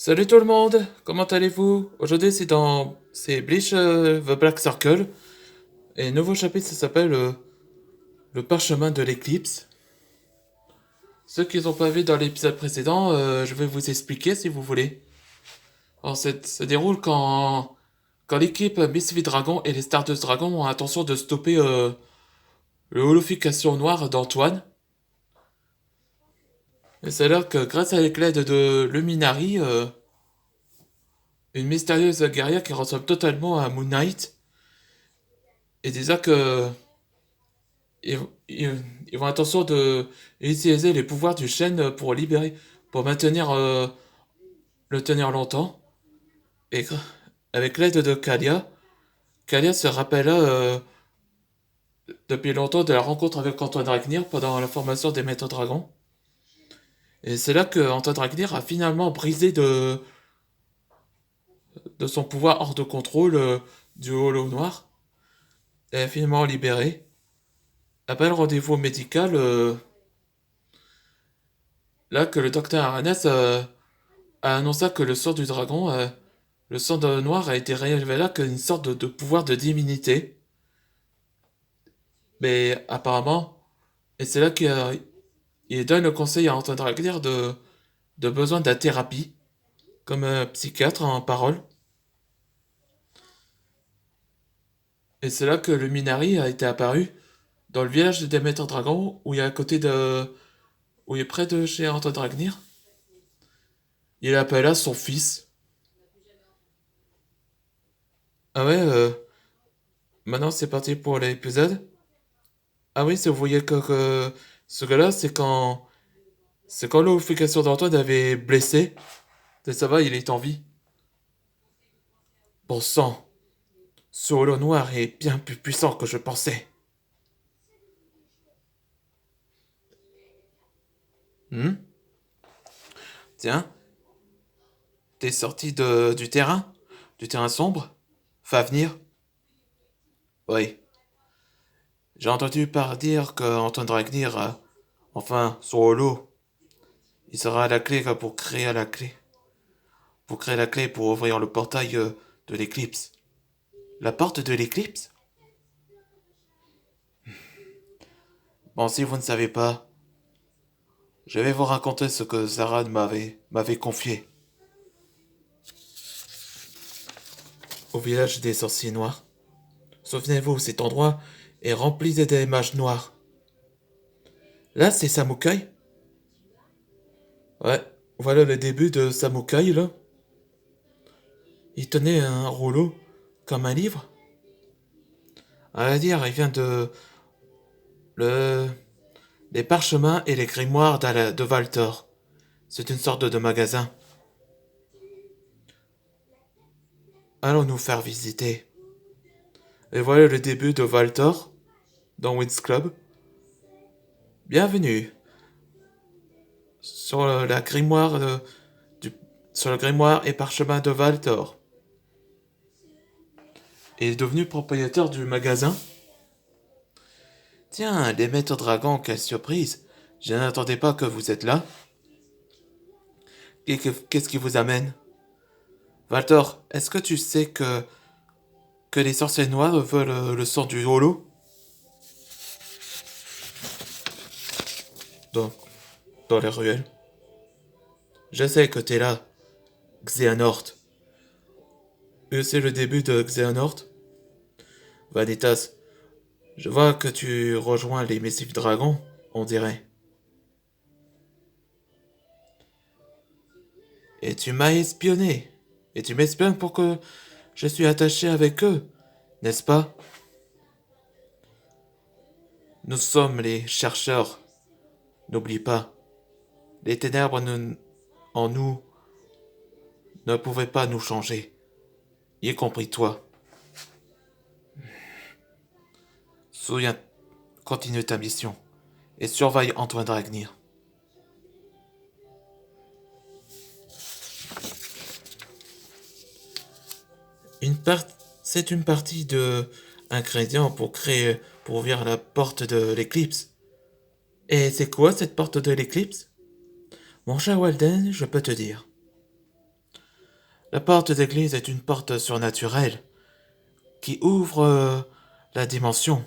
Salut tout le monde, comment allez-vous? Aujourd'hui c'est Bleach The Black Circle et le nouveau chapitre ça s'appelle Le parchemin de l'éclipse. Ceux qui n'ont pas vu dans l'épisode précédent, je vais vous expliquer si vous voulez. Alors ça déroule quand l'équipe Misfit Dragon et les Stardust Dragon ont l'intention de stopper le holofication noire d'Antoine. Et c'est là que grâce à l'aide de Luminari, une mystérieuse guerrière qui ressemble totalement à Moon Knight, et déjà que ils, ils, ils vont attention de utiliser les pouvoirs du chêne pour libérer, pour maintenir le tenir longtemps. Et avec l'aide de Kalia, Kalia se rappelle depuis longtemps de la rencontre avec Antoine Dragnir pendant la formation des Maîtres Dragons. Et c'est là que Antoine Dragnir a finalement brisé de son pouvoir hors de contrôle du holo noir et a finalement libéré. Après le rendez-vous médical, là que le docteur Aranes a annoncé que le sort du dragon, le sang de noir a été révélé comme une sorte de pouvoir de divinité. Mais apparemment, et c'est là qu'il donne le conseil à Antoine Dragler de besoin de la thérapie, comme psychiatre en parole. Et c'est là que le Minari a été apparu dans le village de Déméter Dragon, où il est à côté de. Où il est près de chez Antoine Dragnir. Il appela son fils. Ah ouais, maintenant c'est parti pour l'épisode. Ah oui, si vous voyez que ce gars-là, c'est quand l'unification d'Antoine avait blessé. Et ça va, il est en vie. Bon sang, ce holo noir est bien plus puissant que je pensais. Hmm. Tiens, t'es sorti du terrain? Du terrain sombre? Va venir? Oui. J'ai entendu par dire qu'Antoine Dragnir, enfin, son holo, il sera la clé pour créer la clé. Pour créer la clé pour ouvrir le portail de l'éclipse. La porte de l'éclipse? Bon, si vous ne savez pas, je vais vous raconter ce que Zaran m'avait confié. Au village des sorciers noirs. Souvenez-vous, cet endroit est rempli des mages noirs. Là, c'est Samukai. Ouais, voilà le début de Samukai, là. Il tenait un rouleau, comme un livre. À vrai dire, il vient de... le... les parchemins et les grimoires de Valtor. C'est une sorte de magasin. Allons nous faire visiter. Et voilà le début de Valtor, dans Winx Club. Bienvenue sur la grimoire du, sur le grimoire et parchemin de Valtor. Il est devenu propriétaire du magasin. Tiens, les maîtres dragons, quelle surprise. Je n'attendais pas que vous êtes là. Qu'est-ce qui vous amène? Valtor, est-ce que tu sais que les sorciers noirs veulent le sang du holo? Dans, dans les ruelles. Je sais que t'es là, Xehanort. Et c'est le début de Xehanort. Vanitas, je vois que tu rejoins les Messifs Dragons, on dirait. Et tu m'as espionné. Et tu m'espionnes pour que je suis attaché avec eux, n'est-ce pas? Nous sommes les chercheurs. N'oublie pas. Les ténèbres en nous ne pouvaient pas nous changer, y compris toi. Souviens, continue ta mission et surveille Antoine Dragnir. C'est une partie de ingrédients pour ouvrir la porte de l'éclipse. Et c'est quoi cette porte de l'éclipse? Mon cher Walden, je peux te dire. La porte d'église est une porte surnaturelle qui ouvre la dimension.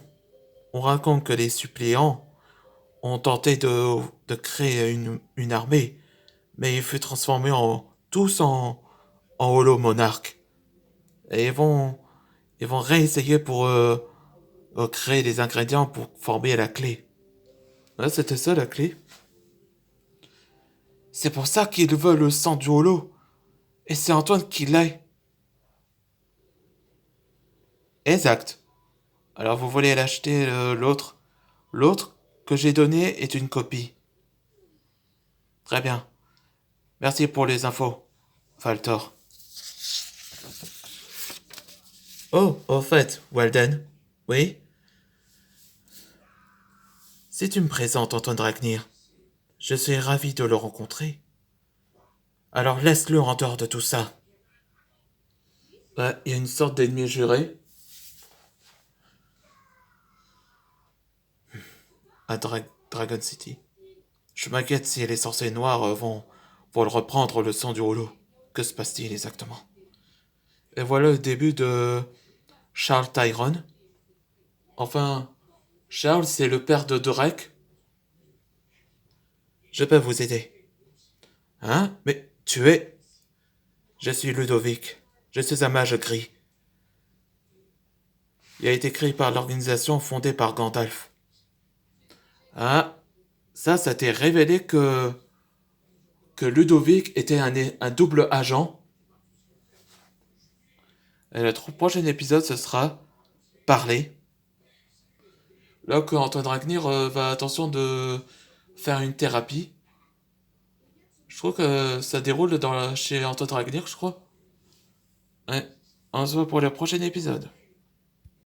On raconte que les suppléants ont tenté de créer une armée, mais ils furent transformés tous en holo monarques. Et ils vont réessayer pour créer des ingrédients pour former la clé. Ouais, c'était ça la clé. C'est pour ça qu'ils veulent le sang du holo. Et c'est Antoine qui l'a. Exact. Alors vous voulez l'acheter l'autre. L'autre que j'ai donné est une copie. Très bien. Merci pour les infos, Faltor. Oh, au fait, Walden. Oui? Si tu me présentes Antoine Dragnir, je serai ravi de le rencontrer. Alors laisse-le en dehors de tout ça. Il y a une sorte d'ennemi juré à Dragon City. Je m'inquiète si les sorciers noirs vont le reprendre le sang du holo. Que se passe-t-il exactement? Et voilà le début de Charles Tyrone. Enfin, Charles, c'est le père de Drake. Je peux vous aider. Hein? Mais tu es... Je suis Ludovic. Je suis un mage gris. Il a été créé par l'organisation fondée par Gandalf. Ah, ça t'est révélé que Ludovic était un double agent. Et le prochain épisode, ce sera Parler. Là que Antoine Dragnir va attention de faire une thérapie. Je trouve que ça déroule chez Antoine Dragnir, je crois. Ouais. On se voit pour le prochain épisode.